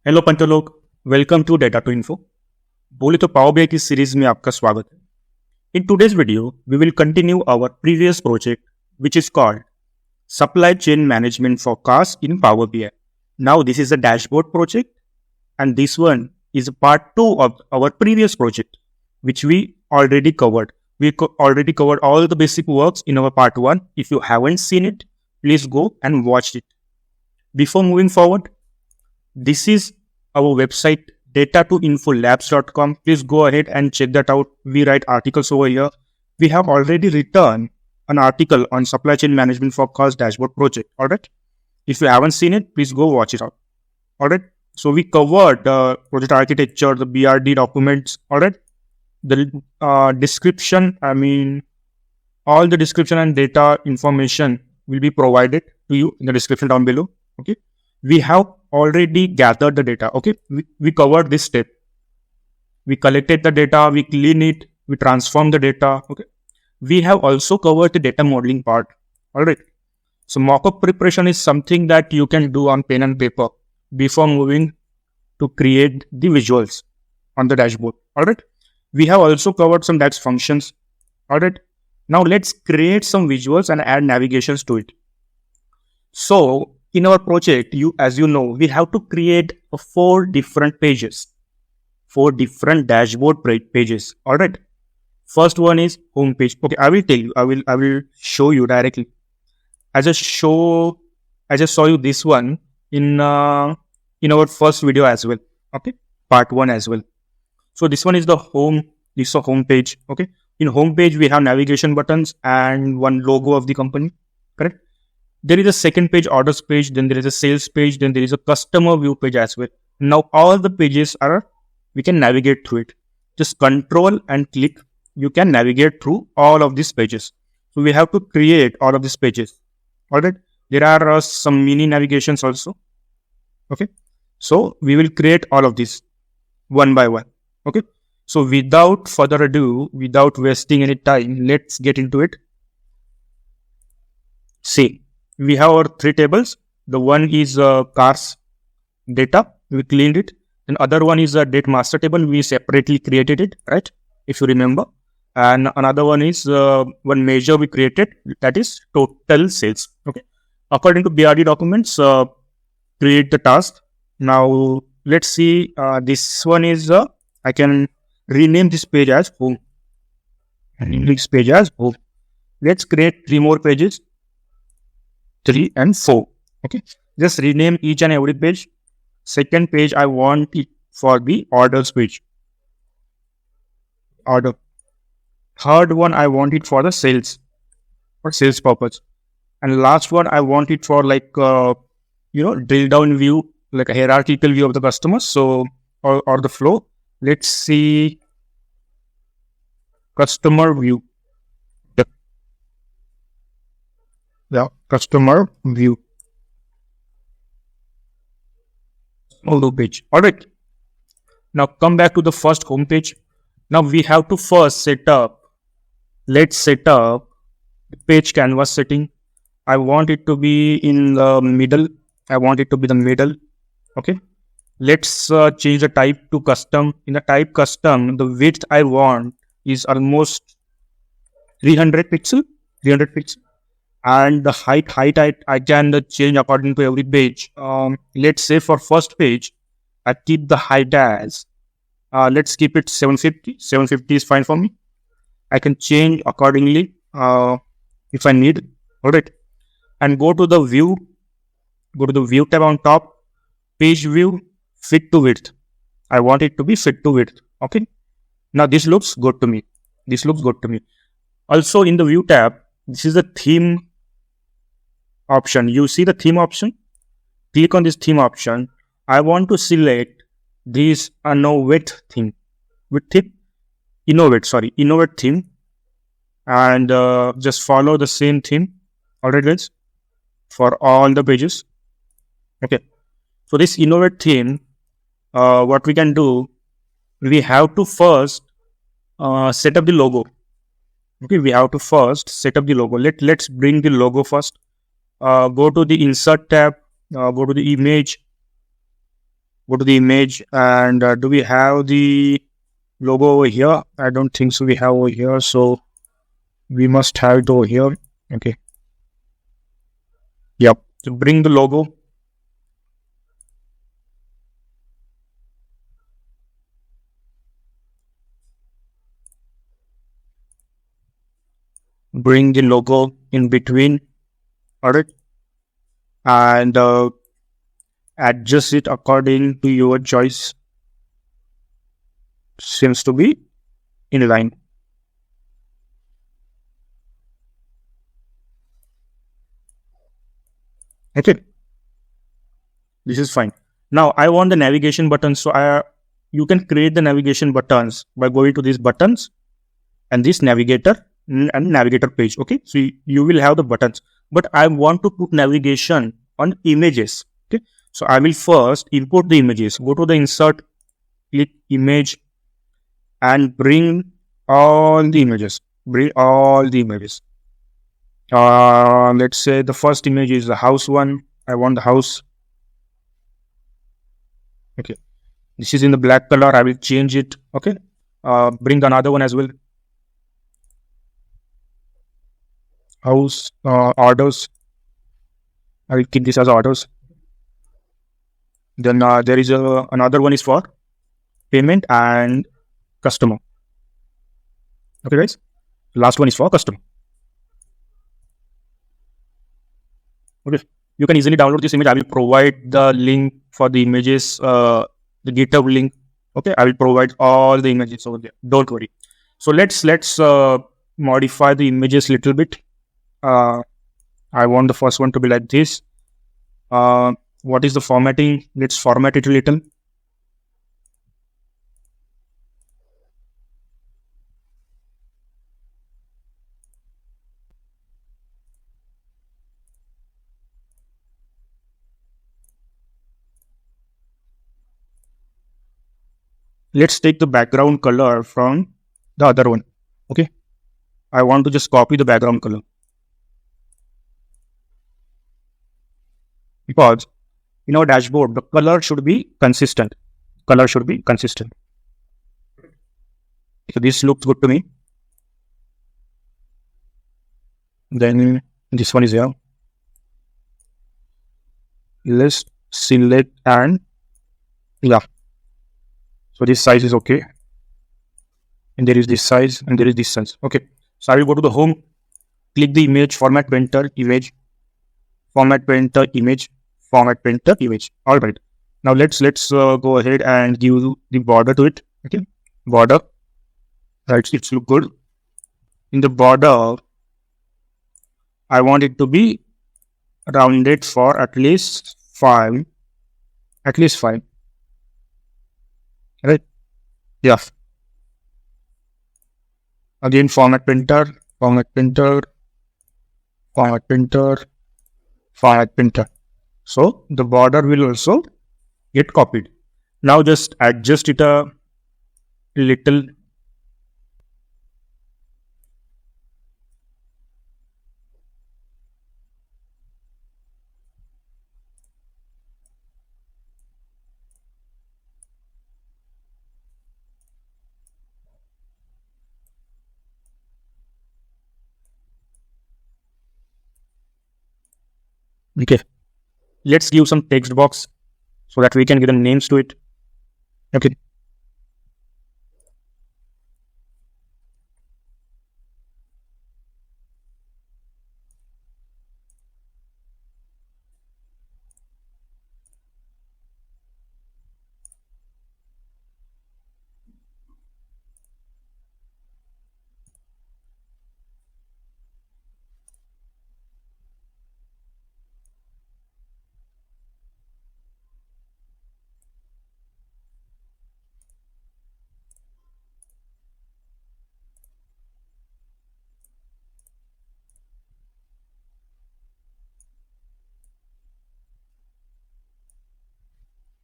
Hello पंचो लोग, welcome to data to info. बोले तो पावर बीआई की सीरीज में आपका स्वागत है। In today's video we will continue our previous project which is called supply chain management forecast in Power BI. Now this is a dashboard project and this one is part 2 of our previous project which we already covered. We already covered all the basic works in our part 1. If you haven't seen it, please go and watch it. Before moving forward, this is our website data2infolabs.com. Please go ahead and check that out. We write articles over here. We have already written an article on supply chain management forecast dashboard project. Alright. If you haven't seen it, please go watch it out. Alright. So we covered the project architecture, the BRD documents. Alright. The description, all the description and data information will be provided to you in the description down below. Okay. We have already gathered the data. Okay, we covered this step. We collected the data, we clean it, we transform the data. Okay, we have also covered the data modeling part. All right, so mockup preparation is something that you can do on pen and paper before moving to create the visuals on the dashboard. All right, we have also covered some DAX functions. All right, now let's create some visuals and add navigations to it. So in our project, as you know, we have to create 4 different pages, 4 different dashboard pages. All right. First one is home page. Okay, I will tell you. I will show you directly. I just saw you this one in our first video as well. Okay, part 1 as well. So this one is the home. This is a home page. Okay, in home page we have navigation buttons and one logo of the company. Correct. There is a second page, orders page, then there is a sales page, then there is a customer view page as well. Now all the pages we can navigate through it. Just control and click. You can navigate through all of these pages. So we have to create all of these pages. Alright. There are some mini navigations also. Okay. So we will create all of these one by one. Okay. So without further ado, without wasting any time, let's get into it. See. We have our 3 tables. The one is cars data. We cleaned it. And other one is a date master table. We separately created it, right? If you remember. And another one is one measure we created. That is total sales. Okay. According to BRD documents, create the task. Now let's see. This one is I can rename this page as home. And this page as home. Let's create 3 more pages. 3 and 4. Okay, just rename each and every page. Second page I want it for the orders page. Order. Third one I want it for the sales, for sales purpose. And last one I want it for like drill down view, like a hierarchical view of the customers. So or the flow. Let's see customer view. The customer view. Although page. Alright. Now come back to the first home page. Now we have to first set up. Let's set up the page canvas setting. I want it to be in the middle. I want it to be the middle. Okay. Let's change the type to custom. In the type custom, the width I want is almost 300 pixel. 300 pixel. And the height I can change according to every page. Let's say for first page, I keep the height as, let's keep it 750. 750 is fine for me. I can change accordingly if I need. Alright. And go to the view. Go to the view tab on top. Page view, fit to width. I want it to be fit to width. Okay. Now this looks good to me. This looks good to me. Also in the view tab, this is the theme option. You see the theme option? Click on this theme option. I want to select this innovate theme. Innovate theme. And just follow the same theme. Alright guys. For all the pages. Okay. So this innovate theme, what we can do, we have to first set up the logo. Okay, we have to first set up the logo. Let's bring the logo first. Go to the insert tab, go to the image, Go to the image, and do we have the logo over here? I don't think so. We have over here, so we must have it over here. Okay. Yep. So bring the logo. Bring the logo in between. Alright. And adjust it according to your choice. Seems to be in line. Okay. This is fine. Now I want the navigation buttons. So you can create the navigation buttons by going to these buttons and this navigator and navigator page. Okay, so you will have the buttons, but I want to put navigation on images. Okay, so I will first import the images. Go to the insert, click image, and bring all the images. Bring all the images. Let's say the first image is the house one. I want the house. Okay, this is in the black color. I will change it. Okay, bring another one as well. House orders. I will keep this as orders. Then there is another one is for payment and customer. Okay, guys. Last one is for customer. Okay. You can easily download this image. I will provide the link for the images, the GitHub link. Okay, I will provide all the images over there. Don't worry. So let's modify the images a little bit. I want the first one to be like this. What is the formatting? Let's format it a little. Let's take the background color from the other one. Okay, I want to just copy the background color because in our dashboard the color should be consistent. Color should be consistent. So this looks good to me. Then this one is here. Let's select and yeah. So this size is okay. And there is this size and there is this size. Okay. So I will go to the home, click the image, format painter, image, format painter, image, format painter, image. All right. Now let's go ahead and give the border to it. Okay. Border. Right. It's look good. In the border, I want it to be rounded for at least 5. At least 5. Right. Yeah. Again, format printer, format printer, format printer, format printer. So the border will also get copied. Now just adjust it a little. Okay. Let's give some text box so that we can give the names to it. Okay.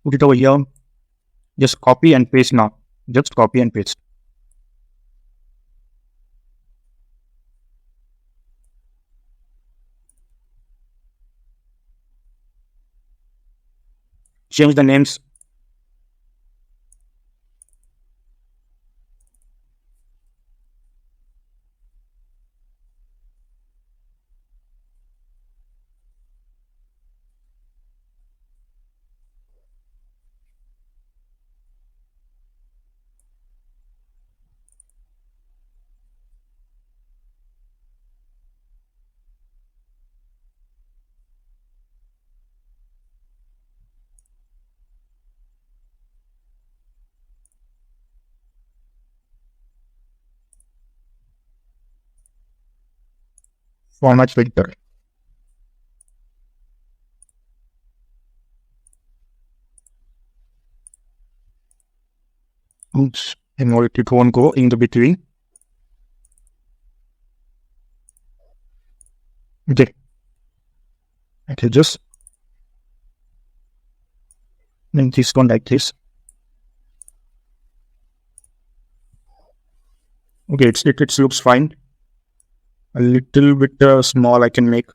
Put it over here. Just copy and paste now. Just copy and paste. Change the names. format filter. Oops, in order it won't go in the between. Okay. Okay, just make this one like this. Okay, it looks fine. A little bit small I can make.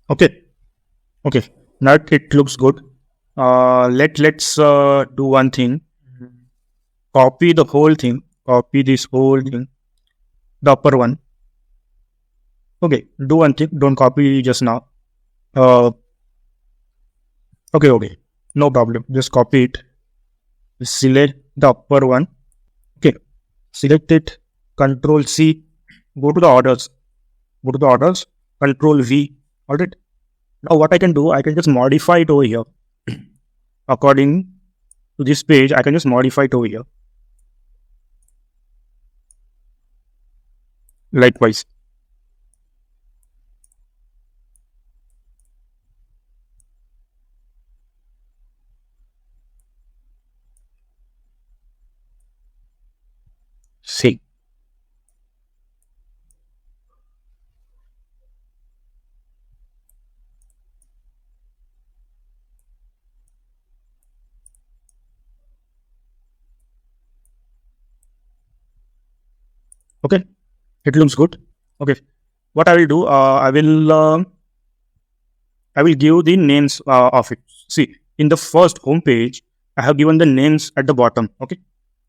Okay. Okay. Now it looks good. Let's do one thing. Copy the whole thing. Copy this whole thing. The upper one. Okay. Do one thing. Don't copy just now. Uh, okay. No problem. Just copy it. Select the upper one. Okay. Select it. Control C. Go to the orders. Go to the orders. Control V. Alright. Now what I can do, I can just modify it over here. According to this page, I can just modify it over here. Likewise. See. Okay. It looks good. Okay. What I will do, I will give the names of it. See, in the first home page, I have given the names at the bottom. Okay.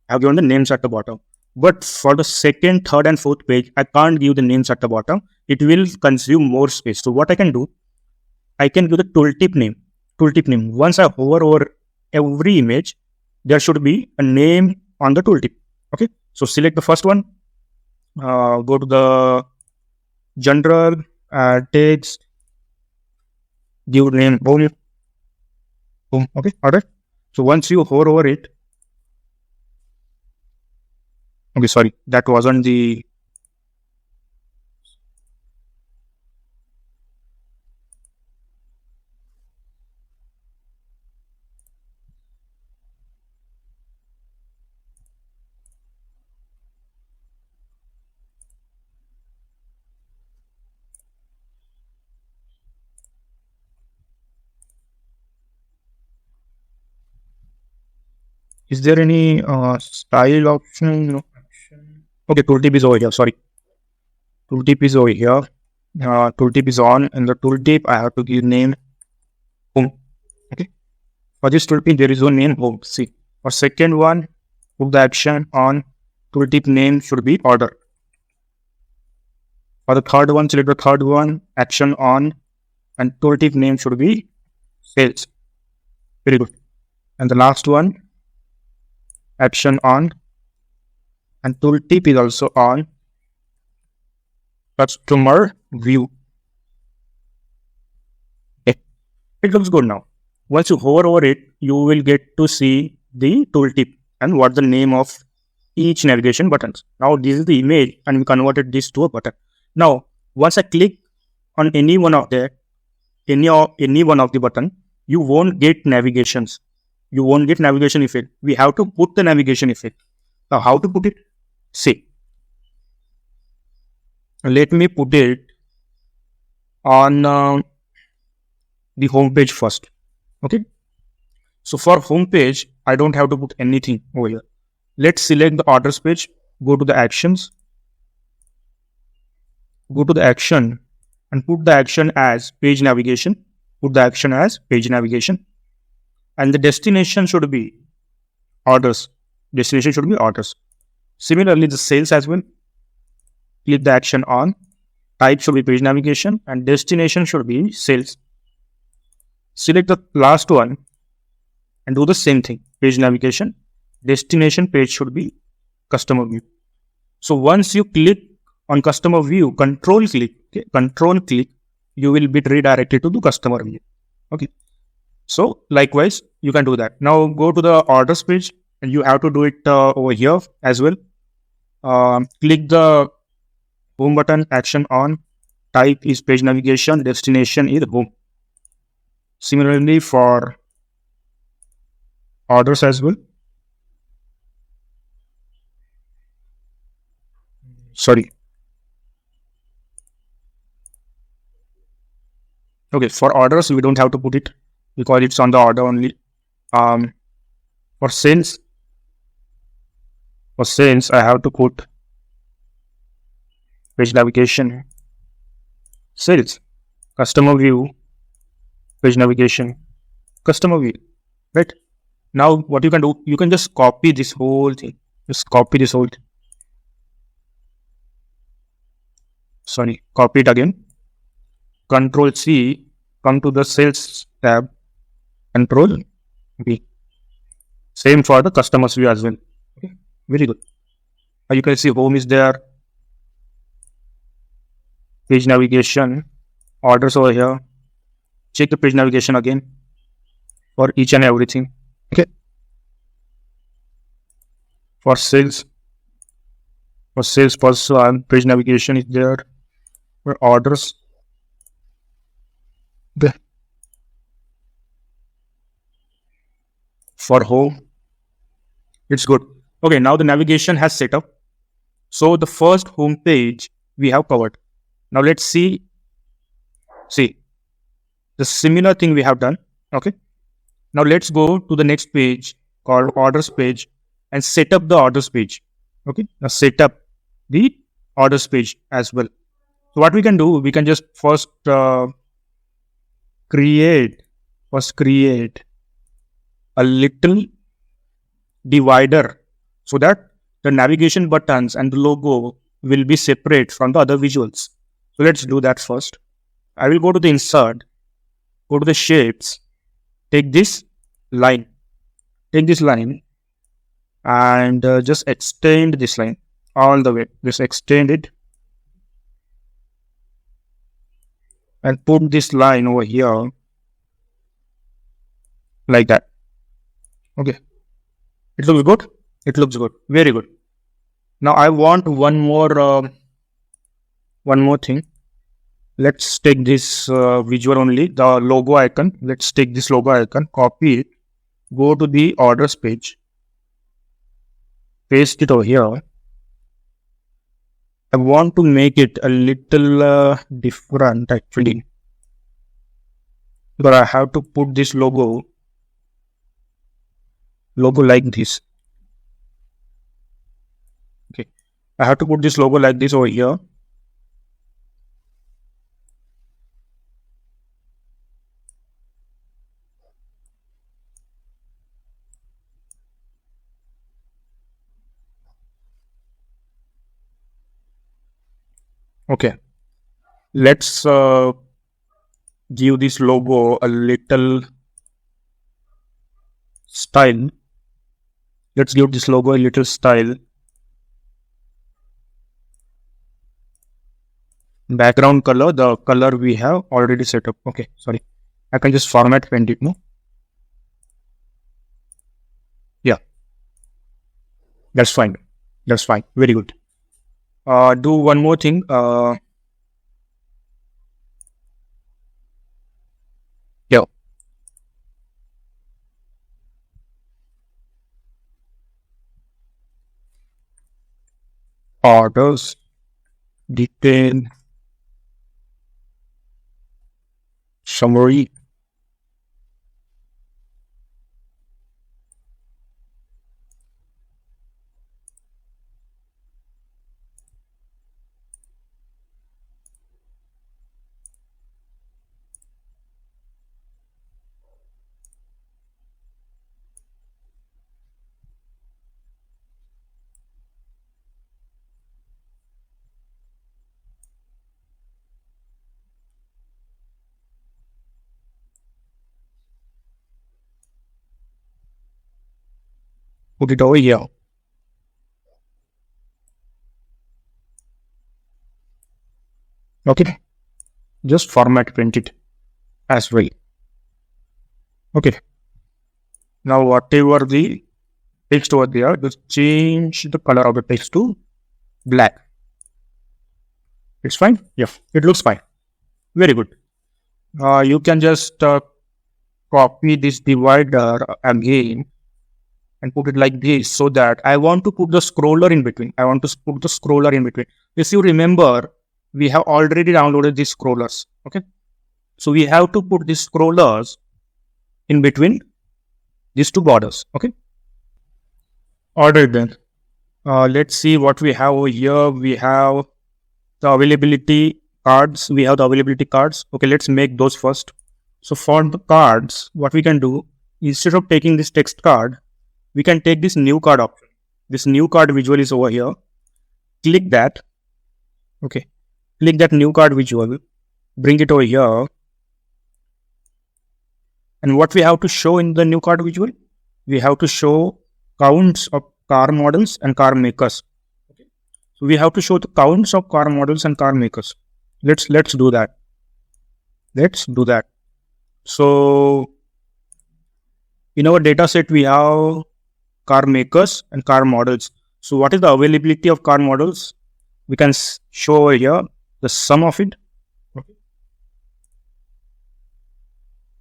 I have given the names at the bottom. But for the second, third, and fourth page, I can't give the names at the bottom. It will consume more space. So what I can do, I can give the tooltip name. Tooltip name. Once I hover over every image, there should be a name on the tooltip. Okay. So select the first one. Go to the general text, give name boom. Boom. Okay. Alright. So once you hover over it, okay, sorry, that wasn't the. Is there any style option? No. Okay, tooltip is over here. Sorry, tooltip is over here. Tooltip is on, and the tooltip I have to give name home. Okay, for this tooltip there is no name home. See, for second one, put the action on. Tooltip name should be order. For the third one, select the third one, action on, and tooltip name should be sales. Very good. And the last one, action on, and tooltip is also on. Customer view. Okay. It looks good now. Once you hover over it, you will get to see the tooltip and what the name of each navigation buttons. Now this is the image, and we converted this to a button. Now once I click on any one of the button, you won't get navigations. You won't get navigation effect. We have to put the navigation effect. Now how to put it? See, let me put it on the home page first. Okay. So for home page, I don't have to put anything over here. Let's select the orders page. Go to the actions. go to the action and put the action as page navigation. Put the action as page navigation. And the destination should be orders. Destination should be orders. Similarly, the sales as well. Click the action on. Type should be page navigation and destination should be sales. Select the last one and do the same thing. Page navigation. Destination page should be customer view. So once you click on customer view, control click, you will be redirected to the customer view. Okay. So likewise, you can do that. Now go to the orders page and you have to do it over here as well. Click the home button, action on, type is page navigation, destination is home. Similarly for orders as well. Sorry. Okay, for orders, we don't have to put it because it's on the order only. For sales, I have to put page navigation, sales, customer view, page navigation, customer view, right? Now, what you can do, you can just copy this whole thing. Just copy this whole thing. Sorry, copy it again. Control C, come to the sales tab, Control B. Same for the customers view as well. Okay, very good. You can see home is there, page navigation, orders over here. Check the page navigation again for each and everything. Okay. For sales person, page navigation is there. For orders, the for home, it's good. Okay, now the navigation has set up. So the first home page we have covered. Now let's see the similar thing we have done. Okay. Now let's go to the next page called orders page and set up the orders page. Okay. Now set up the orders page as well. So what we can do, we can just first create a little divider so that the navigation buttons and the logo will be separate from the other visuals. So let's do that first. I will go to the insert, go to the shapes, take this line and just extend this line all the way. Just extend it and put this line over here like that. Okay. It looks good. It looks good. Very good. Now I want one more thing. Let's take this visual only, the logo icon. Let's take this logo icon, copy it, go to the orders page, paste it over here. I want to make it a little different actually, because I have to put this logo like this. Okay, I have to put this logo like this over here. Okay, let's give this logo a little style. Let's give this logo a little style. Background color, the color we have already set up. Okay, sorry, I can just format paint it. No, yeah, that's fine. That's fine. Very good. Do one more thing. Yeah. Orders, detail, summary. Put it over here. Okay. Just format print it as well. Okay. Now whatever the text over there, just change the color of the text to black. It's fine? Yeah, it looks fine. Very good. You can just copy this divider again and put it like this, so that I want to put the scroller in between. If you remember, we have already downloaded these scrollers. Okay. So we have to put these scrollers in between these two borders. Okay. Alright then. Let's see what we have over here. We have the availability cards. Okay, let's make those first. So for the cards, what we can do, instead of taking this text card, we can take this new card option. This new card visual is over here. Click that. Okay. Click that new card visual. Bring it over here. And what we have to show in the new card visual? We have to show counts of car models and car makers. Okay. So we have to show the counts of car models and car makers. Let's do that. So in our data set, we have car makers and car models. So what is the availability of car models? We can show over here the sum of it. Okay.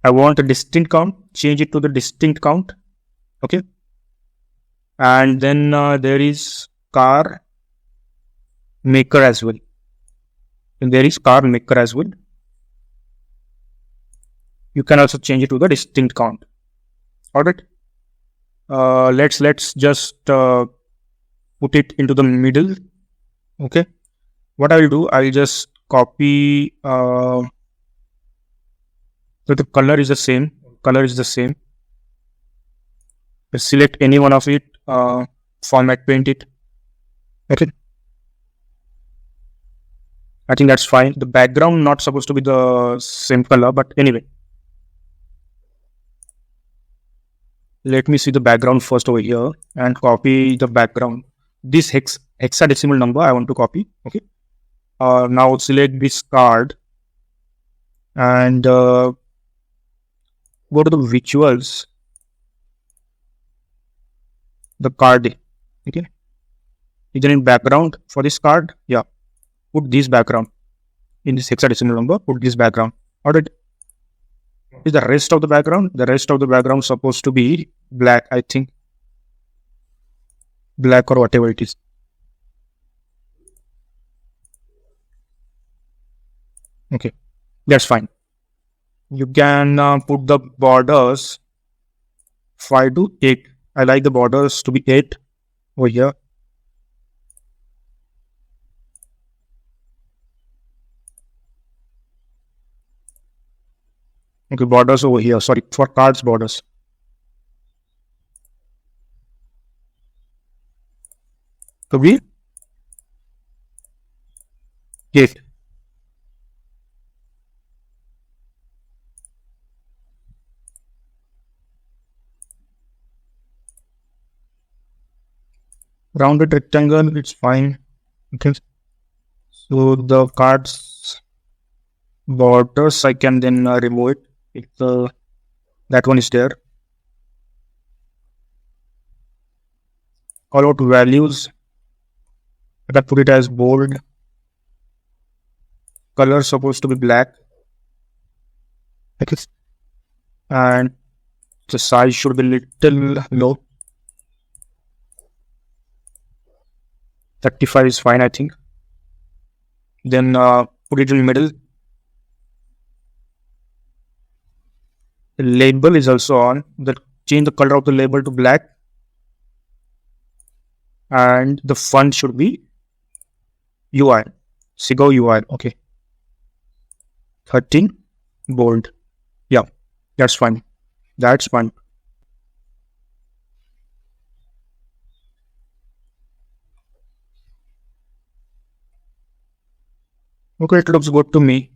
I want a distinct count. Change it to the distinct count. Okay. And then there is car maker as well. You can also change it to the distinct count. Alright. Let's just put it into the middle. Okay. What I will do, I will just copy. So the color is the same. Select any one of it. Format paint it. Okay. I think that's fine. The background not supposed to be the same color, but anyway. Let me see the background first over here and copy the background. This hexadecimal number I want to copy. Okay. Now select this card and go to the visuals. The card. Okay. Is there any background for this card? Yeah. Put this background in this hexadecimal number. Put this background. Alright. Is the rest of the background? The rest of the background supposed to be black, I think. Black or whatever it is. Okay, that's fine. You can put the borders 5 to 8. I like the borders to be 8 over here. Okay, borders over here. Sorry, for cards borders. So we 8. Rounded rectangle, it's fine. Okay. So the cards borders, I can then remove it. If that one is there. Call out values. I can put it as bold. Color supposed to be black. Okay. And the size should be little low. 35 is fine, I think. Then put it in the middle. The label is also on. Change the color of the label to black. And the font should be UI. Sigo UI. Okay. 13 bold. Yeah, that's fine. Okay, it looks good to me.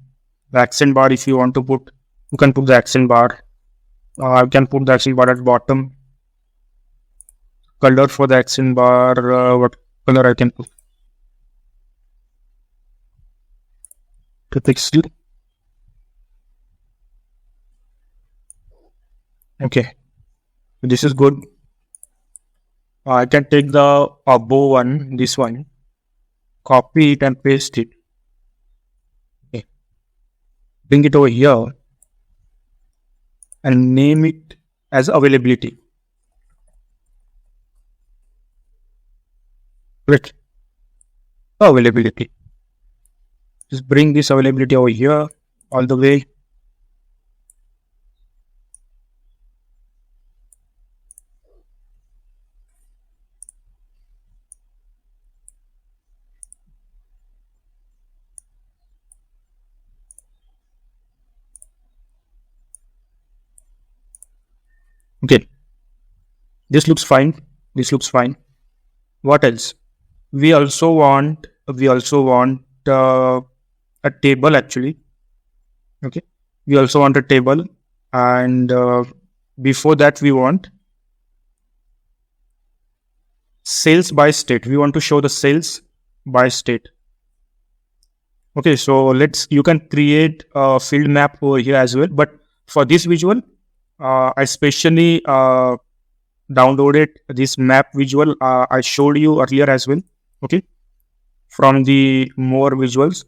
The accent bar, if you want to put, you can put the accent bar. You can put the accent bar at bottom. Color for the action bar, what color I can put? To pixel. Okay, this is good. I can take the above one, this one, copy it and paste it. Okay. Bring it over here and name it as availability. Right. Availability. Just bring this availability over here all the way. Okay. This looks fine. This looks fine. What else? We also want a table actually. Okay. We also want a table, and before that we want sales by state. We want to show the sales by state. Okay, so you can create a field map over here as well, but for this visual I specially downloaded this map visual I showed you earlier as well. Okay, from the more visuals,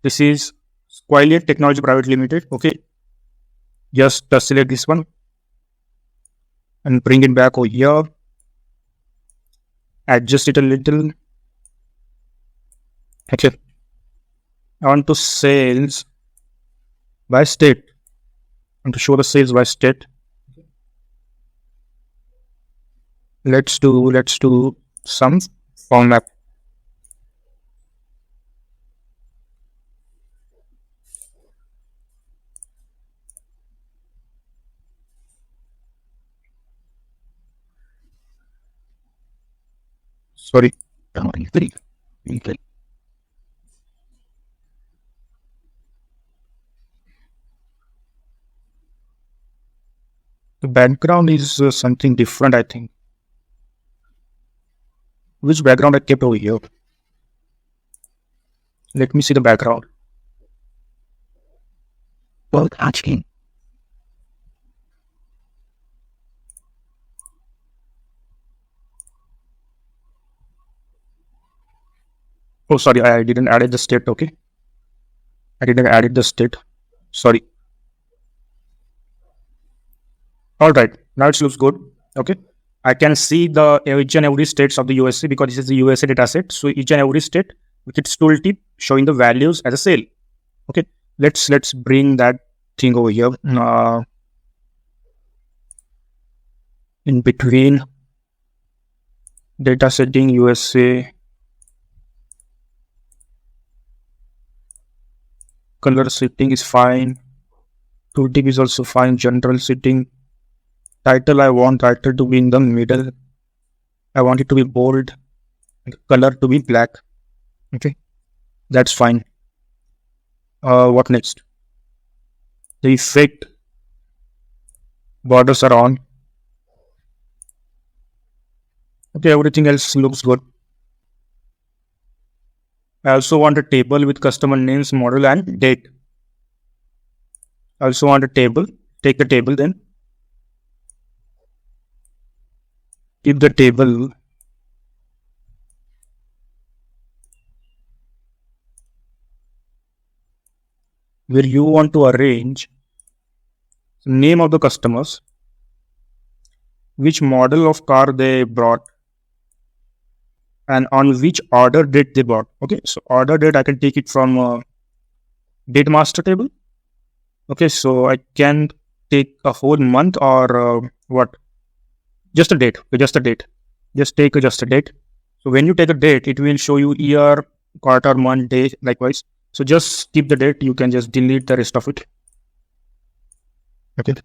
this is Squiliate Technology Private Limited. Okay, just select this one and bring it back over here, adjust it a little. Okay, I want to sales by state. I want to show the sales by state. Let's do some form map. Sorry. The background is something different, I think. Which background I kept over here? Let me see the background. Well, actually. Oh, sorry, I didn't add the state. Okay, I didn't add the state. Sorry. All right, now it looks good. Okay, I can see the each and every states of the USA because this is the USA data set. So each and every state with its tooltip showing the values as a sale. Okay, let's bring that thing over here. In between data setting USA, color setting is fine. Tooltip is also fine. General setting. Title, I want title to be in the middle. I want it to be bold. Color to be black. Okay, that's fine. What next? The effect borders are on. Okay, everything else looks good. I also want a table with customer names, model, and date. I also want a table. Take the table then. Keep the table where you want to arrange the name of the customers, which model of car they brought, and on which order date they bought. Okay, so order date I can take it from date master table. Okay, so I can take a whole month or what? Just a date. Just a date. Just take just a date. So when you take a date, it will show you year, quarter, month, day, likewise. So just keep the date. You can just delete the rest of it. Okay.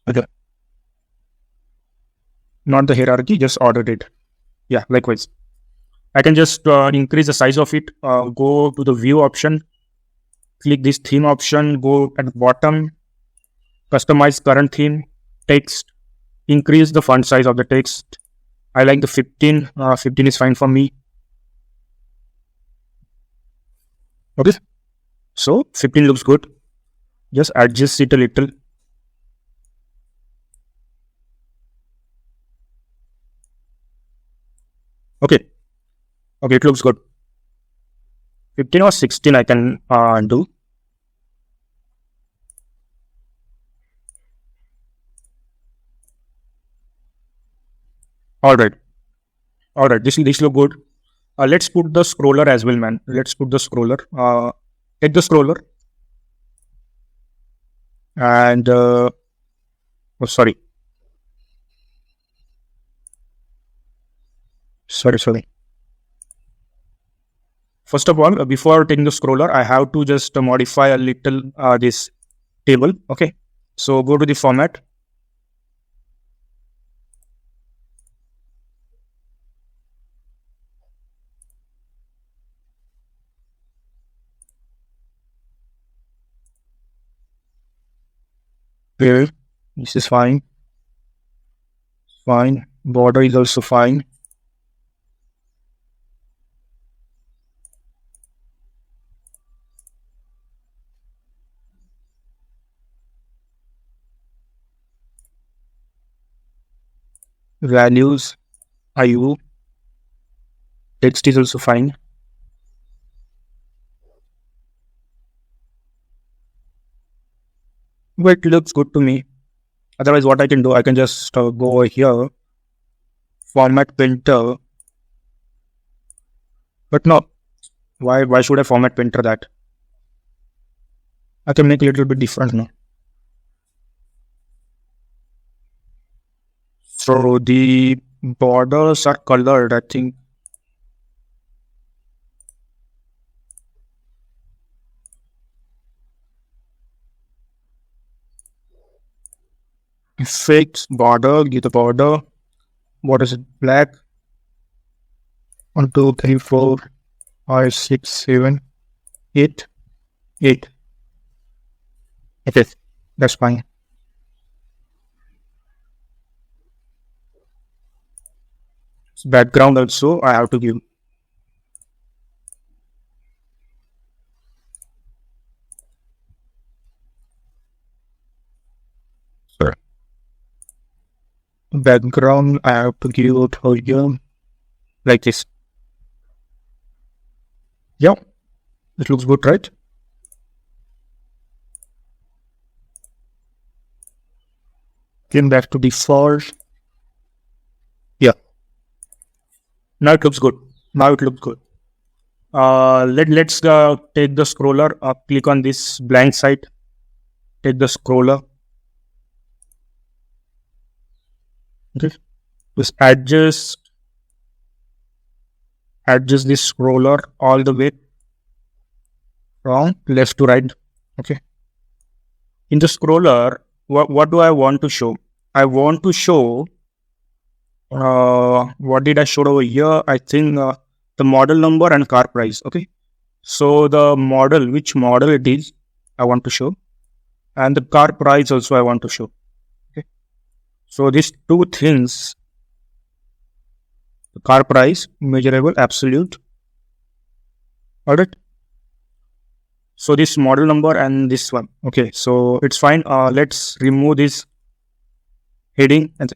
Okay. Not the hierarchy, just order date. Yeah, likewise. I can just increase the size of it. Go to the view option, click this theme option, go at the bottom, customize current theme, text, increase the font size of the text. I like the 15. 15 is fine for me. Okay. So 15 looks good. Just adjust it a little. Okay. Okay, it looks good. 15 or 16 I can do. All right. All right. This look good. Let's put the scroller as well, man. Let's put the scroller. Take the scroller and oh, sorry. Sorry. First of all, before taking the scroller, I have to just modify a little this table. Okay. So go to the format. Here, this is fine. Fine. Border is also fine. Values, IO, text is also fine. But it looks good to me. Otherwise, what I can do, I can just go over here, format printer. But no, why should I format printer that? I can make a little bit different now. So the borders are colored, I think. Effects, border, give the border. What is it? Black. 1, 2, 3, 4, 5, 6, 7, 8. 8. Okay, that's fine. Background also I have to give. Sure. Background I have to give it here like this. Yeah, it looks good, right? Came back to default. Yeah. Now it looks good. Let's take the scroller. Click on this blank site. Take the scroller. Okay. Just adjust this scroller all the way from left to right. Okay. In the scroller, what do I want to show? I want to show what did I show over here? I think the model number and car price. Okay. So the model, which model it is, I want to show, and the car price also I want to show. Okay. So these two things, the car price, measurable, absolute. All right. So this model number and this one. Okay. So it's fine. Let's remove this heading and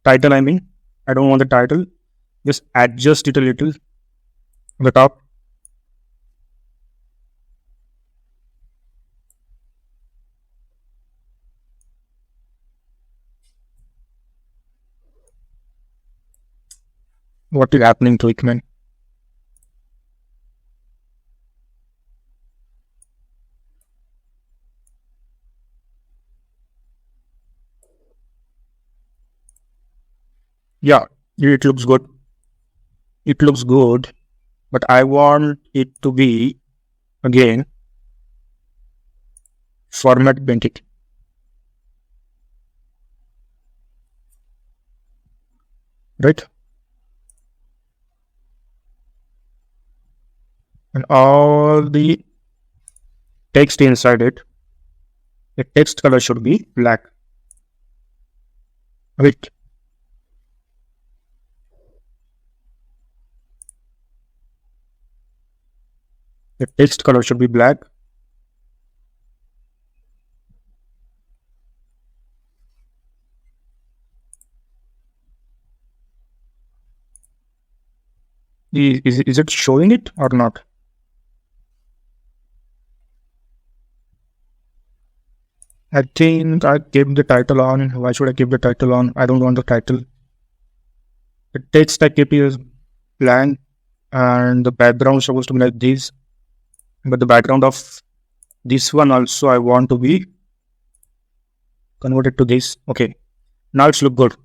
title. I mean, I don't want the title. Just adjust it a little on the top. What is happening to it, man? Yeah, it looks good. It looks good, but I want it to be again format basic. Right? And all the text inside it, the text color should be black. Wait, the text color should be black. Is it showing it or not? I think I kept the title on. Why should I keep the title on? I don't want the title. The text I keep is blank and the background is supposed to be like this. But the background of this one also I want to be converted to this. Okay. Now it's look good.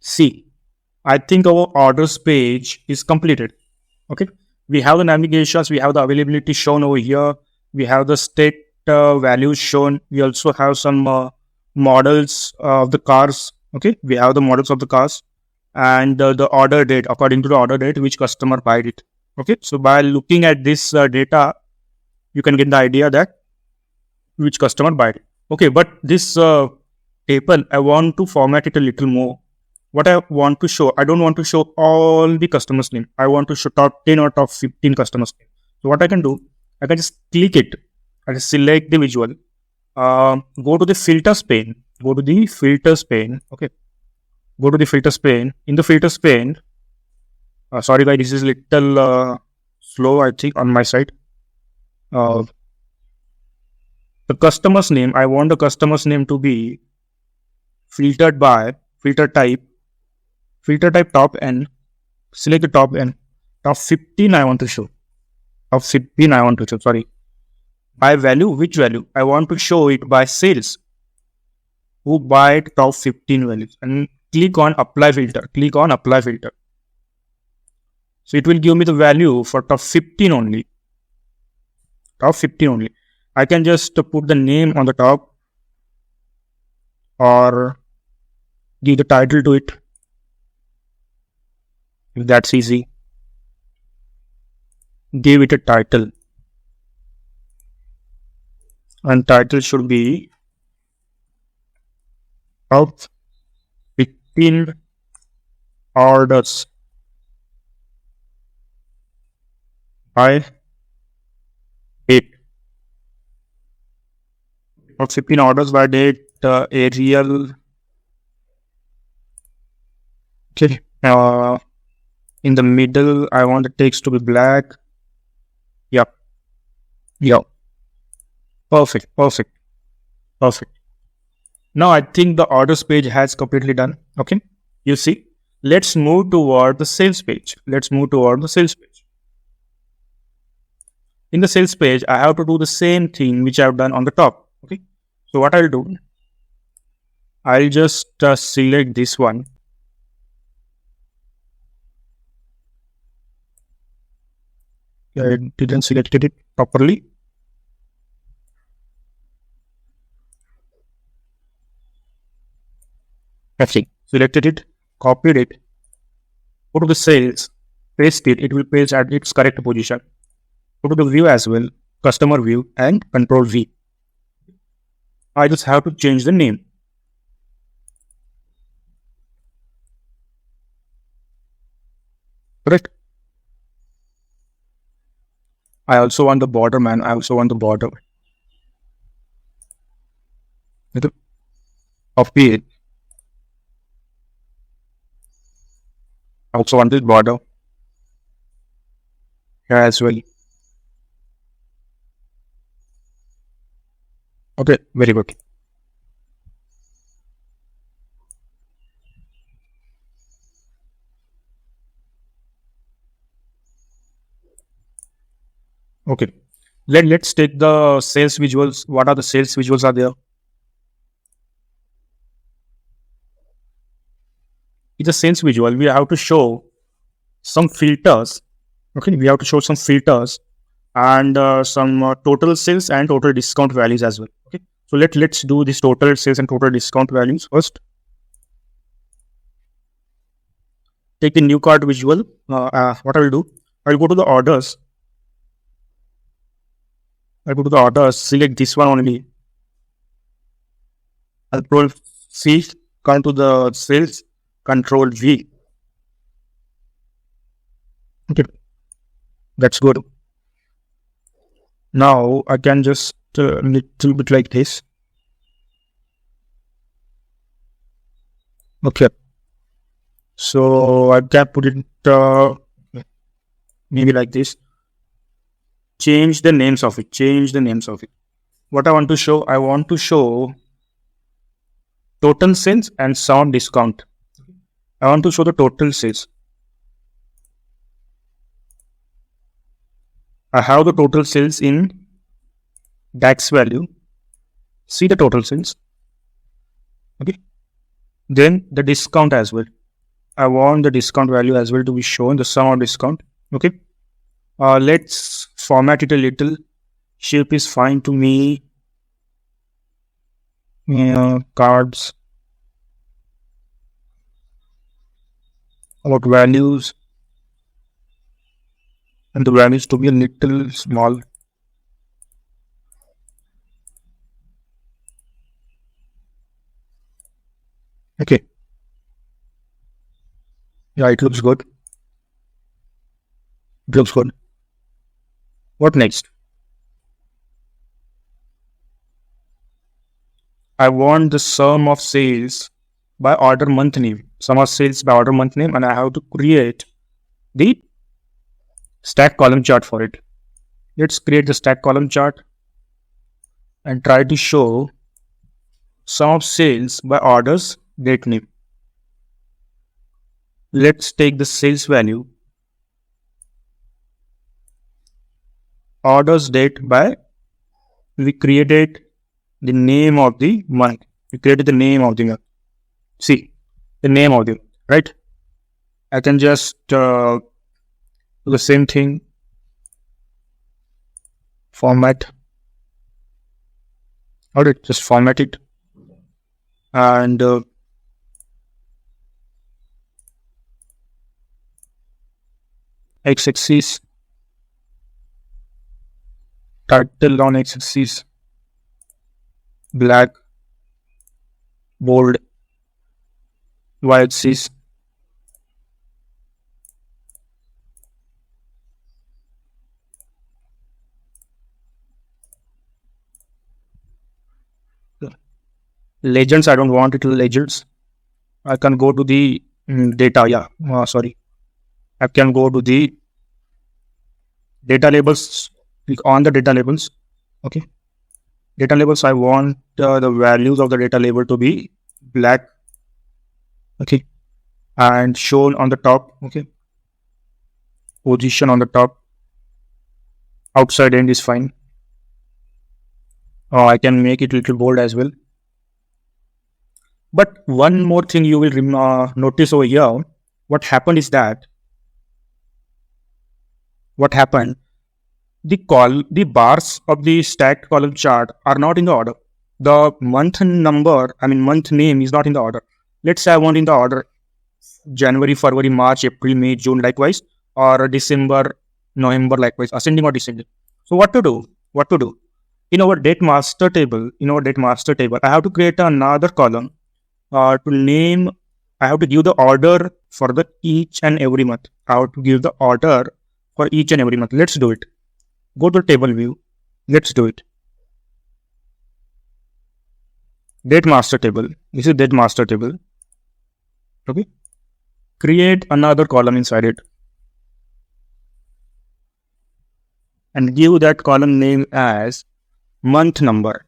See, I think our orders page is completed. Okay. We have the navigations, we have the availability shown over here. We have the state values shown. We also have some models of the cars. Okay. We have the models of the cars and the order date, according to the order date, which customer buy it. Okay. So by looking at this data, you can get the idea that which customer buy it. Okay. But this table, I want to format it a little more. What I want to show, I don't want to show all the customers' name. I want to show top 10 or top 15 customers' name. So what I can do, I can just click it. I just select the visual. Go to the filters pane. Go to the filters pane. Okay. Go to the filters pane. In the filters pane, sorry guys, this is little slow, I think, on my side. The customer's name, I want the customer's name to be filtered by filter type top N. Select the top N. Top 15 I want to show. Top 15 I want to show, sorry. By value, which value? I want to show it by sales. Who buy top 15 values? And click on apply filter. Click on apply filter. So it will give me the value for top 15 only. Top 15 only. I can just put the name on the top or give the title to it. If that's easy. Give it a title. And title should be top 15 orders by date. Top 15 orders by date, Arial. Okay. In the middle, I want the text to be black. Yep. Yep. Perfect. Now I think the orders page has completely done. Okay. You see, let's move toward the sales page. In the sales page, I have to do the same thing which I've done on the top. Okay. So what I'll do, I'll just select this one. I didn't select it properly. Okay, selected it, copied it, go to the sales, paste it, it will paste at its correct position. Go to the view as well, customer view and control V. I just have to change the name. Correct. I also want the border, man. I also want the border. Copy it. I also want this border here as well. Okay, very good. Okay, let's take the sales visuals. What are the sales visuals are there? It's a sales visual. We have to show some filters. Okay, we have to show some filters and some total sales and total discount values as well. Okay, so let's do this total sales and total discount values first. Take the new card visual. What I will do, I will go to the orders. I go to the order, select this one only. I'll Control C, come to the cells, Control V. Okay, that's good. Now I can just little bit like this. Okay, so I can put it maybe like this. Change the names of it. Change the names of it. What I want to show? I want to show total sales and some discount. I want to show the total sales. I have the total sales in DAX value. See the total sales. Okay. Then the discount as well. I want the discount value as well to be shown, the sum of discount. Okay. Let's format it a little. Shape is fine to me. Cards. About values. And the values to be a little small. Okay. Yeah, it looks good. It looks good. What next? I want the sum of sales by order month name. Sum of sales by order month name, and I have to create the stack column chart for it. Let's create the stack column chart and try to show sum of sales by orders date name. Let's take the sales value orders date by, we created the name of the month. We created the name of the month. See the name of the month, right? I can just do the same thing. Format. Alright, just format it. And x-axis, title on x-axis, black, bold, y-axis, legends. I don't want it to legends. I can go to the data. Yeah, sorry. I can go to the data labels. Click on the data labels. Okay. Data labels. I want the values of the data label to be black. Okay. And shown on the top. Okay. Position on the top. Outside end is fine. I can make it a little bold as well. But one more thing you will notice over here. What happened is that the bars of the stacked column chart are not in the order. The month number, month name is not in the order. Let's say I want in the order January, February, March, April, May, June, likewise, or December, November, likewise, ascending or descending. So what to do? In our date master table, I have to create another column to name. I have to give the order for the each and every month. I have to give the order for each and every month. Let's do it. Go to table view. Let's do it. Date master table. This is date master table. Okay. Create another column inside it. And give that column name as month number.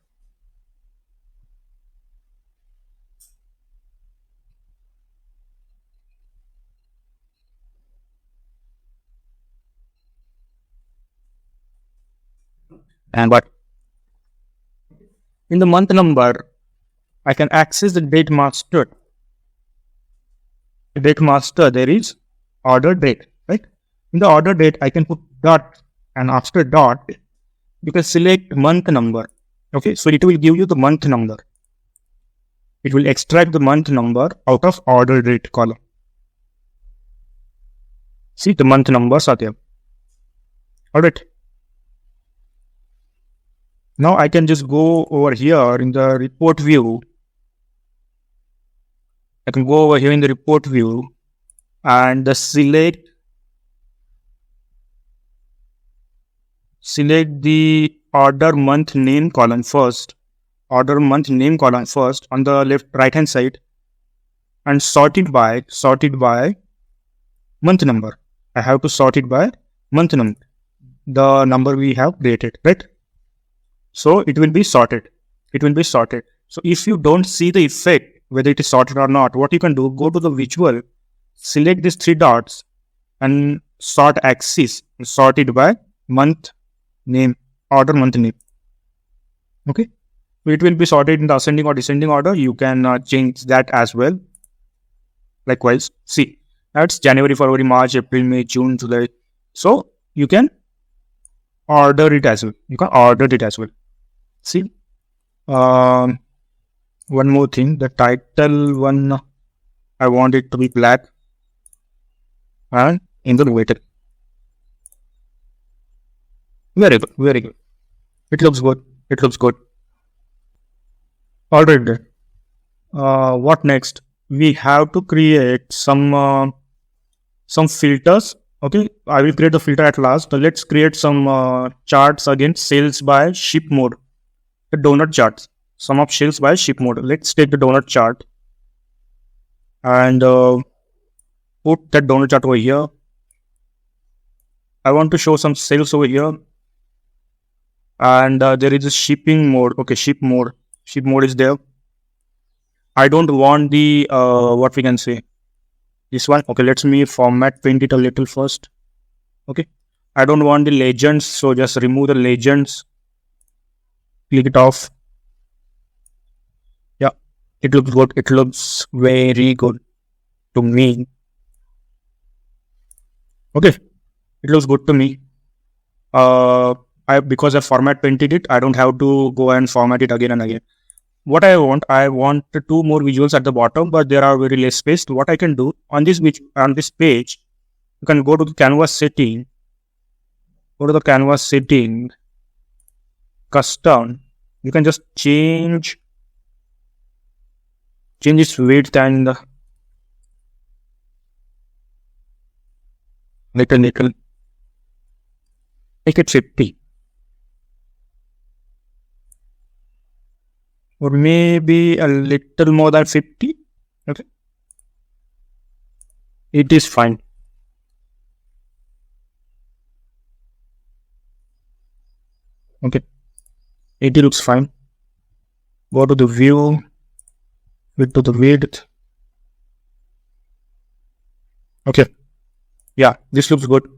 And what? In the month number, I can access the date master. The date master, there is order date, right? In the order date, I can put dot, and after dot, you can select month number. Okay, so it will give you the month number. It will extract the month number out of order date column. See, the month numbers are there. Alright. Now I can just go over here in the report view. I can go over here in the report view and select the order month name column first. Order month name column first on the left right hand side, and sort it by month number. I have to sort it by month number, the number we have created, right? So it will be sorted. It will be sorted. So if you don't see the effect, whether it is sorted or not, what you can do, go to the visual, select these three dots and sort axis, sort it by month name, order month name. Okay. So it will be sorted in the ascending or descending order. You can change that as well. Likewise, see, that's January, February, March, April, May, June, July. So you can order it as well. You can order it as well. See, um, one more thing, the title one, I want it to be black and in the weighted. Very good, very good. It looks good. It looks good. All right, then. What next? We have to create some filters. Okay, I will create the filter at last. So let's create some charts again. Sales by ship mode. The donut charts. Sum of sales by ship mode. Let's take the donut chart and put that donut chart over here. I want to show some sales over here, and there is a shipping mode. Okay, ship mode. Ship mode is there. I don't want the what we can say, this one. Okay, let me format paint it a little first. Okay, I don't want the legends, so just remove the legends, click it off. Yeah, it looks good. It looks very good to me. Okay, it looks good to me. Because I format painted it, I don't have to go and format it again and again. What I want two more visuals at the bottom, but they are very less spaced. What I can do on this page, you can go to the canvas setting, custom. You can just change its width and little, make it 50 or maybe a little more than 50. Okay, it is fine. Okay, 80 looks fine. Go to the view, to the width. Okay, yeah, this looks good.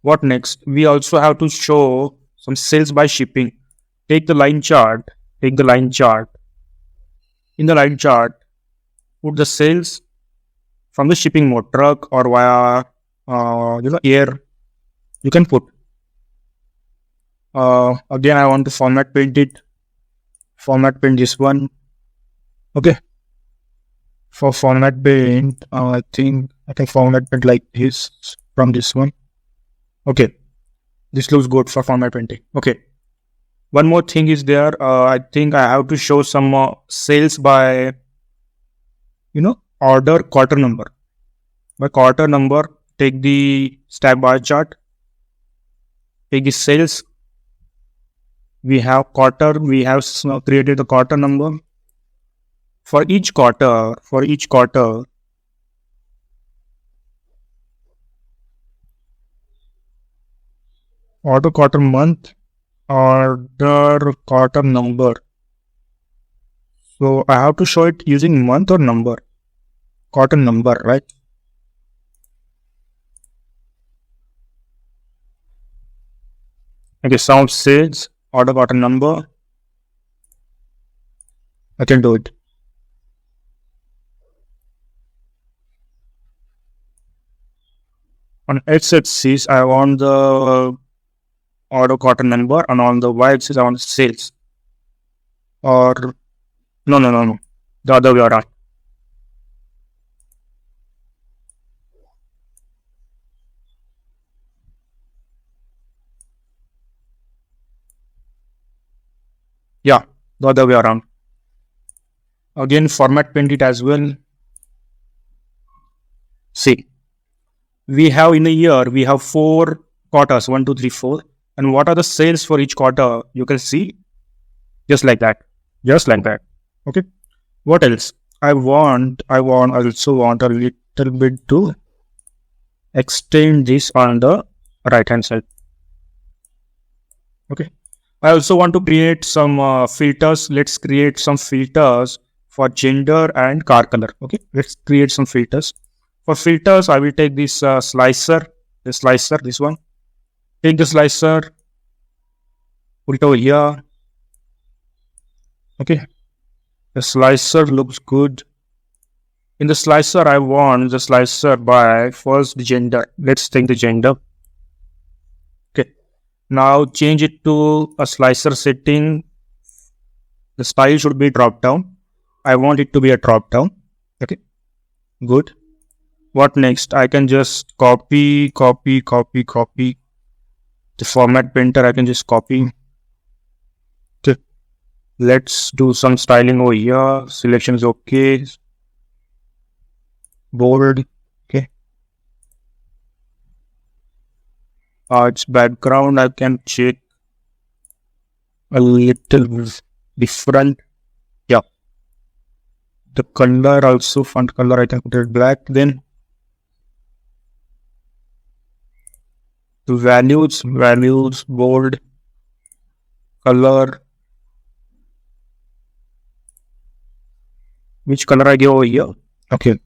What next? We also have to show some sales by shipping. Take the line chart. In the line chart, put the sales from the shipping mode, truck or via air. You can put. Again, I want to format paint it. Format paint this one. Okay. For format paint, I think I can format paint like this from this one. Okay. This looks good for format painting. Okay. One more thing is there. I think I have to show some sales by, order quarter number. By quarter number, take the stack bar chart. Take the sales. We have quarter. We have created the quarter number. For each quarter, order quarter month, order quarter number. So I have to show it using month or number. Quarter number, right? Okay, sound sales, order quarter number. I can do it. On x-axis, I want the order quarter number, and on the y-axis, I want sales. Or no. The other way around. Yeah, the other way around. Again, format paint it as well. See, we have in a year, we have 4 quarters, one, two, three, four. And what are the sales for each quarter? You can see just like that. Just like that. Okay. What else? I also want a little bit to extend this on the right hand side. Okay. I also want to create some filters. Let's create some filters for gender and car color. Okay. Let's create some filters. For filters, I will take this slicer, this one. Take the slicer, put it over here. Okay. The slicer looks good. In the slicer, I want the slicer by first gender. Let's take the gender. Okay. Now change it to a slicer setting. The style should be drop down. I want it to be a drop down. Okay. Good. What next? I can just copy. The format printer, I can just copy. Okay. Let's do some styling over here. Selection is okay. Bold. Okay. Its background, I can check a little different. Yeah. The color also, font color, I can put it black. Then the values, bold, color. Which color I give over here? Okay.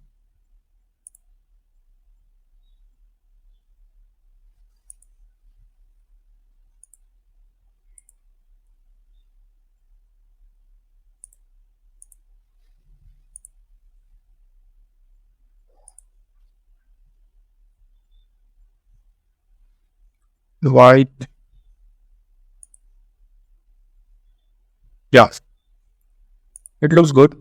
White. Yeah. It looks good.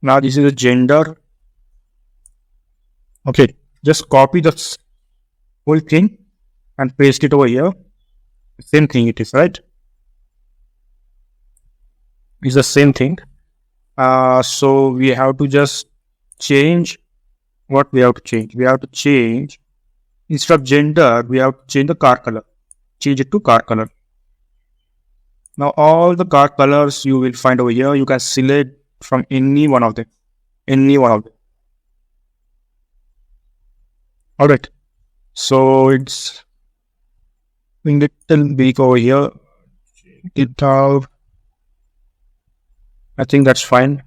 Now this is the gender. Okay. Just copy the whole thing and paste it over here. Same thing it is, right? It's the same thing. So we have to just change what we have to change. We have to change, instead of gender, we have to change the car color. Change it to car color. Now all the car colors you will find over here. You can select from any one of them. Any one of them. Alright. So it's little big over here. It out. I think that's fine.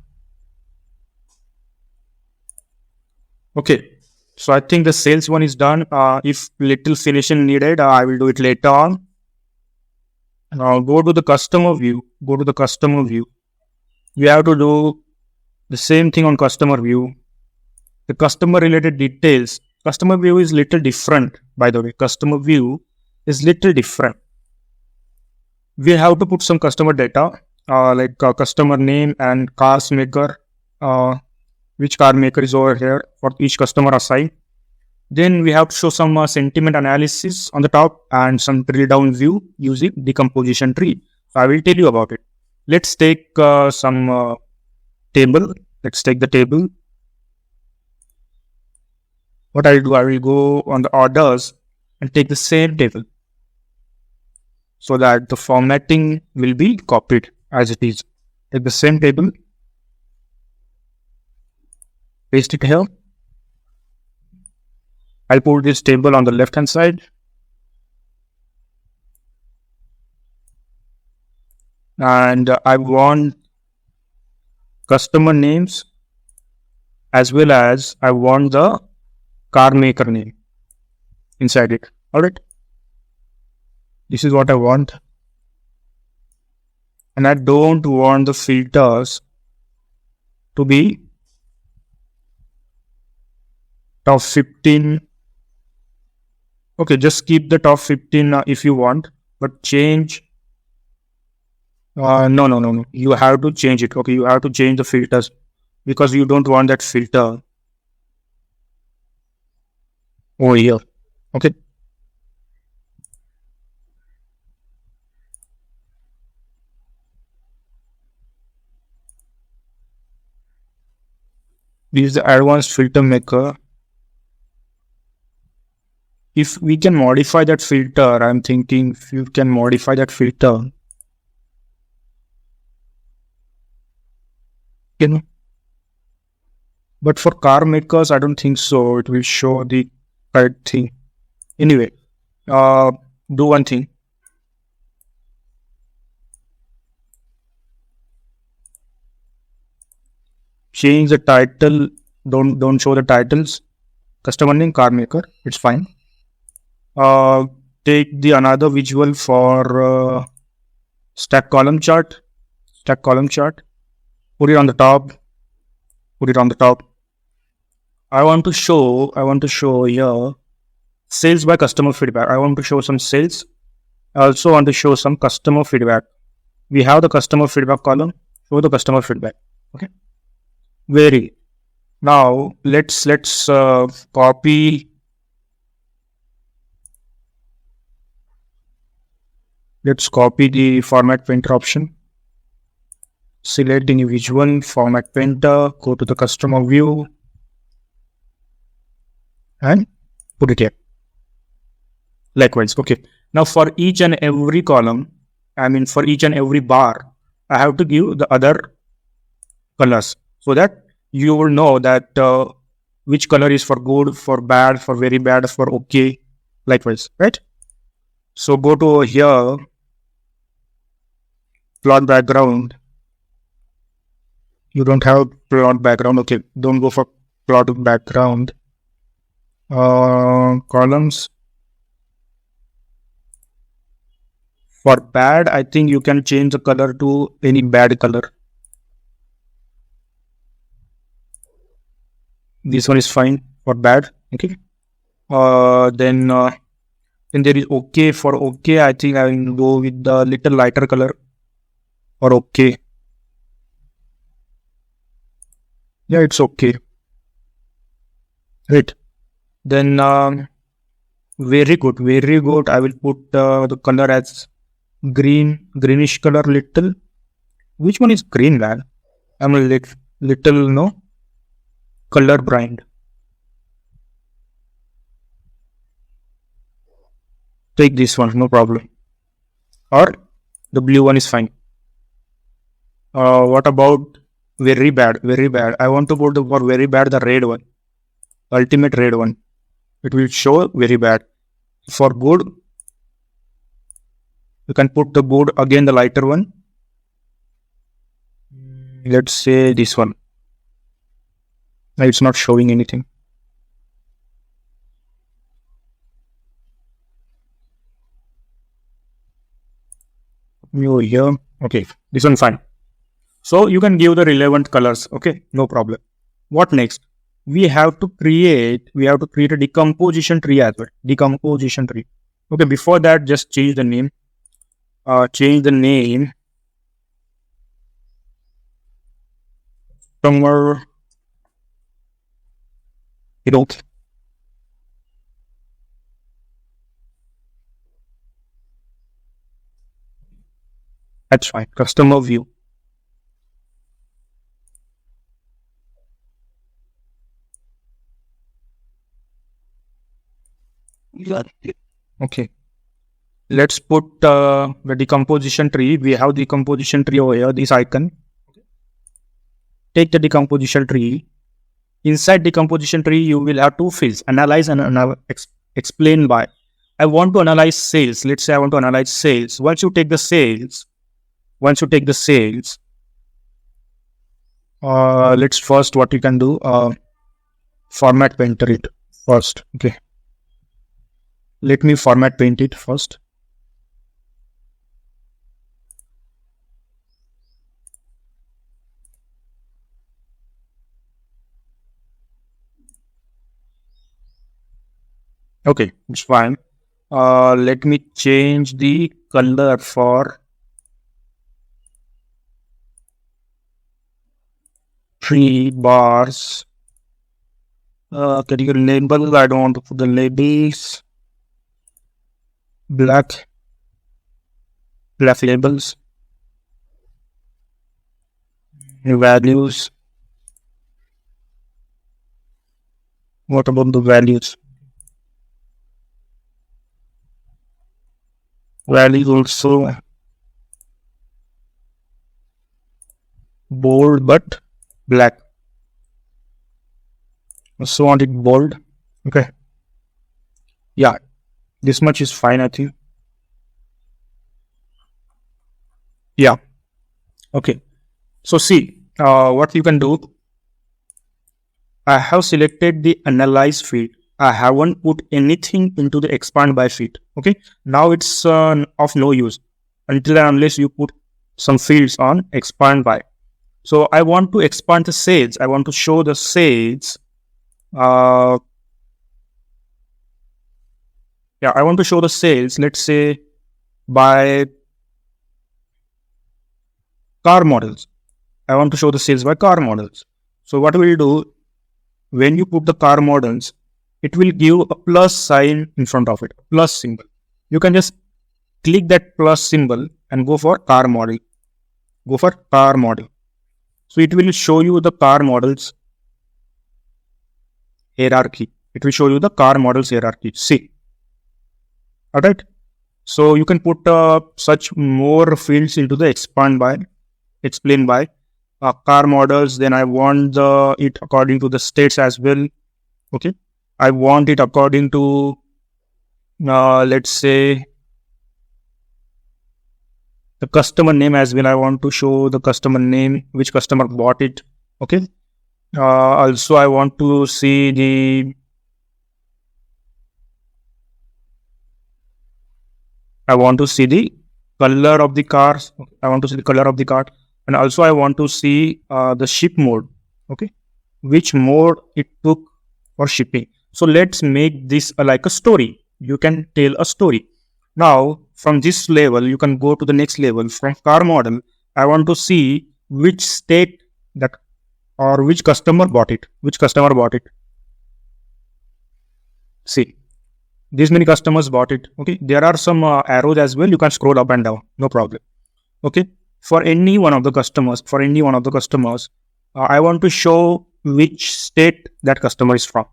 Okay. So I think the sales one is done. If little finishing needed, I will do it later on. Now go to the customer view. Go to the customer view. We have to do the same thing on customer view. The customer related details. Customer view is little different, by the way. Customer view is little different. We have to put some customer data, like customer name and cars maker. Which car maker is over here for each customer assigned. Then we have to show some sentiment analysis on the top and some drill down view using decomposition tree. So I will tell you about it. Let's take some table. Let's take the table. What I will do, I will go on the orders and take the same table so that the formatting will be copied as it is. Take the same table, paste it here. I'll put this table on the left hand side. And I want customer names as well as I want the car maker name inside it. Alright. This is what I want. And I don't want the filters to be top 15. Okay, just keep the top 15 if you want, but change. No. You have to change it. Okay, you have to change the filters because you don't want that filter over here. Okay. This is the advanced filter maker. If we can modify that filter, I'm thinking if you can modify that filter, you know. But for car makers, I don't think so. It will show the correct thing. Anyway, uh, do one thing. Change the title. Don't show the titles. Customer name, car maker. It's fine. Uh, take the another visual for stack column chart. Stack column chart. Put it on the top. Put it on the top. I want to show here sales by customer feedback. I want to show some sales. I also want to show some customer feedback. We have the customer feedback column. Show the customer feedback. Okay. Very. Now let's copy. Let's copy the format painter option. Select the visual format painter. Go to the customer view and put it here. Likewise. Okay. Now for each and every column, for each and every bar, I have to give the other colors so that you will know that which color is for good, for bad, for very bad, for okay. Likewise, right? So go to here, plot background. You don't have plot background. Okay, don't go for plot background. Columns. For bad, I think you can change the color to any bad color. This one is fine for bad. Okay. Then there is okay. For okay, I think I will go with the little lighter color. Or okay. Yeah, it's okay. Right. Then very good, very good. I will put the color as greenish color little. Which one is green, man? I'm a little no color blind. Take this one, no problem. Or the blue one is fine. What about very bad? Very bad. I want to put for very bad the red one, ultimate red one. It will show very bad. For good, you can put the good again the lighter one. Let's say this one. Now it's not showing anything. You here. Okay, this one fine. So you can give the relevant colors. Okay, no problem. What next? We have to create a decomposition tree as well. Decomposition tree. Okay, before that, just change the name. Somewhere. Okay. That's fine. Customer view. Okay. Let's put the decomposition tree. We have the decomposition tree over here. This icon. Take the decomposition tree. Inside decomposition tree, you will have two fields: analyze and explain by. I want to analyze sales. Let's say I want to analyze sales. Once you take the sales, let's first what you can do. Format painter it first. Okay. Let me format paint it first. Okay, it's fine. Let me change the color for three bars. Category label. I don't want to put the labels. Black labels. Values. What about the values? Values also bold but black. So want it bold. Okay. Yeah, this much is fine, I think. Yeah. Okay. So see, what you can do. I have selected the analyze field. I haven't put anything into the expand by field. Okay. Now it's of no use until and unless you put some fields on expand by. So I want to expand the sales. I want to show the sales. Uh, yeah, I want to show the sales. Let's say by car models. I want to show the sales by car models. So what we'll do, when you put the car models, it will give a plus sign in front of it, plus symbol. You can just click that plus symbol and go for car model. Go for car model. So it will show you the car models hierarchy. It will show you the car models hierarchy. See. Alright. So you can put such more fields into the expand by, explain by car models. Then I want it according to the states as well. Okay. I want it according to, let's say, the customer name as well. I want to show the customer name, which customer bought it. Okay. Also, I want to see the color of the cars. I want to see the color of the car, and also I want to see the ship mode. Okay, which mode it took for shipping. So let's make this like a story. You can tell a story. Now from this level, you can go to the next level. From car model, I want to see which state that or which customer bought it. Which customer bought it? See, these many customers bought it. Okay, there are some arrows as well. You can scroll up and down, no problem. Okay, for any one of the customers, I want to show which state that customer is from.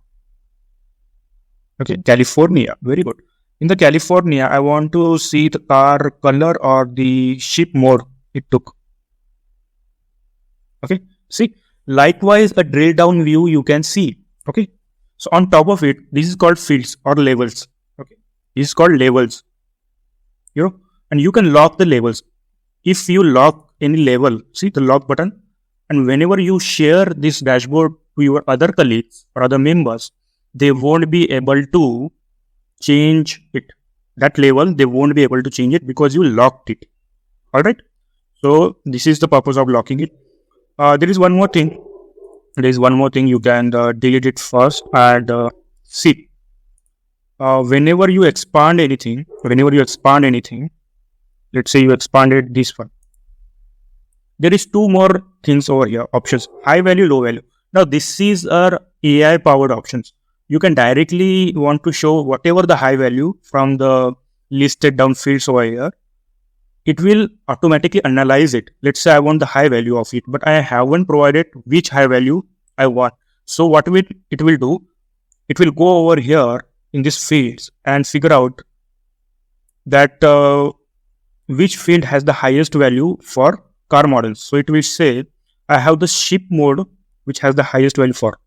Okay, California, very good. In the California, I want to see the car color or the ship mode it took. Okay, see, likewise a drill down view you can see. Okay, so on top of it, this is called fields or labels. Okay, this is called labels. And you can lock the labels. If you lock any label, see the lock button, and whenever you share this dashboard to your other colleagues or other members, they won't be able to change it. That label, they won't be able to change it because you locked it. Alright. So this is the purpose of locking it. There is one more thing. You can delete it first and see. Whenever you expand anything, let's say you expanded this one. There is two more things over here, options, high value, low value. Now this is our AI powered options. You can directly want to show whatever the high value from the listed down fields over here. It will automatically analyze it. Let's say I want the high value of it, but I haven't provided which high value I want. So what it will do, it will go over here in this fields and figure out that which field has the highest value for car models. So it will say I have the ship mode which has the highest value for.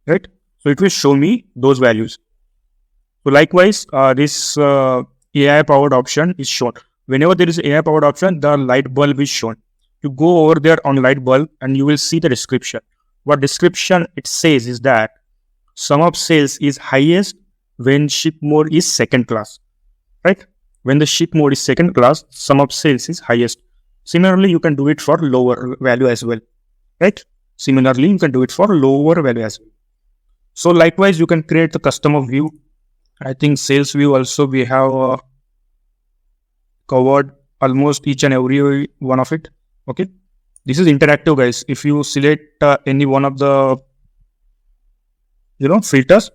Right? So it will show me those values. So likewise, this AI powered option is shown. Whenever there is AI powered option, the light bulb is shown. You go over there on light bulb and you will see the description. What description it says is that sum of sales is highest when ship mode is second class. Right? When the ship mode is second class, sum of sales is highest. Similarly, you can do it for lower value as well. Right? Similarly, you can do it for lower value as well. So likewise, you can create the customer view. I think sales view also we have covered almost each and every one of it. Okay. This is interactive, guys. If you select any one of the, filters,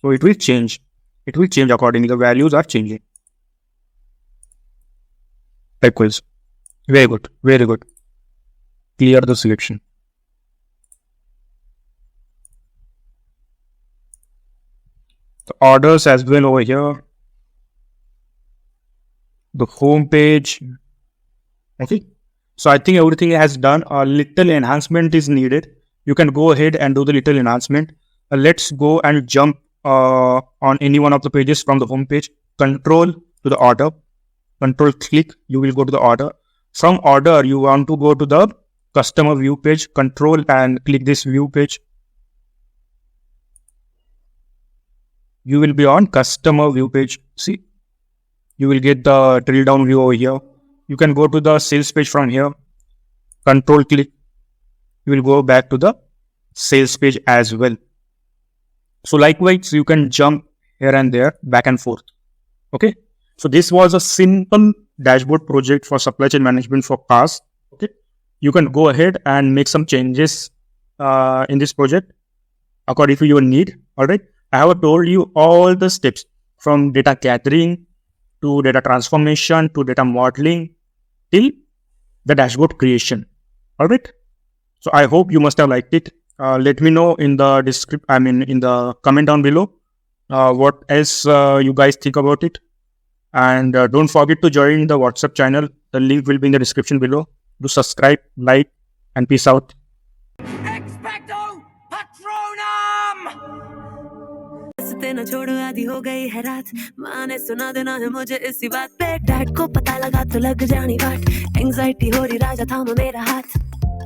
so it will change. It will change accordingly. The values are changing. Likewise. Very good. Very good. Clear the selection. the orders as well over here, the home page. Okay, so I think everything has done. A little enhancement is needed. You can go ahead and do the little enhancement. Let's go and jump on any one of the pages from the home page. Control to the order, control click, you will go to the order. From order, you want to go to the customer view page. Control and click this view page. You will be on customer view page. See, you will get the drill down view over here. You can go to the sales page from here. Control click, you will go back to the sales page as well. So likewise, you can jump here and there, back and forth. Okay, so this was a simple dashboard project for supply chain management for cars. Okay, you can go ahead and make some changes in this project according to your need. All right, I have told you all the steps from data gathering to data transformation to data modeling till the dashboard creation. All right, so I hope you must have liked it. Let me know in the in the comment down below what else you guys think about it. And don't forget to join the WhatsApp channel. The link will be in the description below. Do subscribe, like, and peace out. Expecto Patronum! न छोड़ो आधी हो गई है रात, माँ ने सुना देना है मुझे इसी बात पे। डैड को पता लगा तो लग जानी बाट, एंग्जाइटी हो रही राजा थामा मेरा हाथ।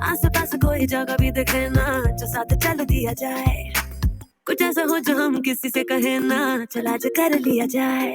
आस पास कोई जगह भी दिखे ना, जो साथ चल दिया जाए। कुछ ऐसा हो जो हम किसी से कहे ना, चला जो कर लिया जाए।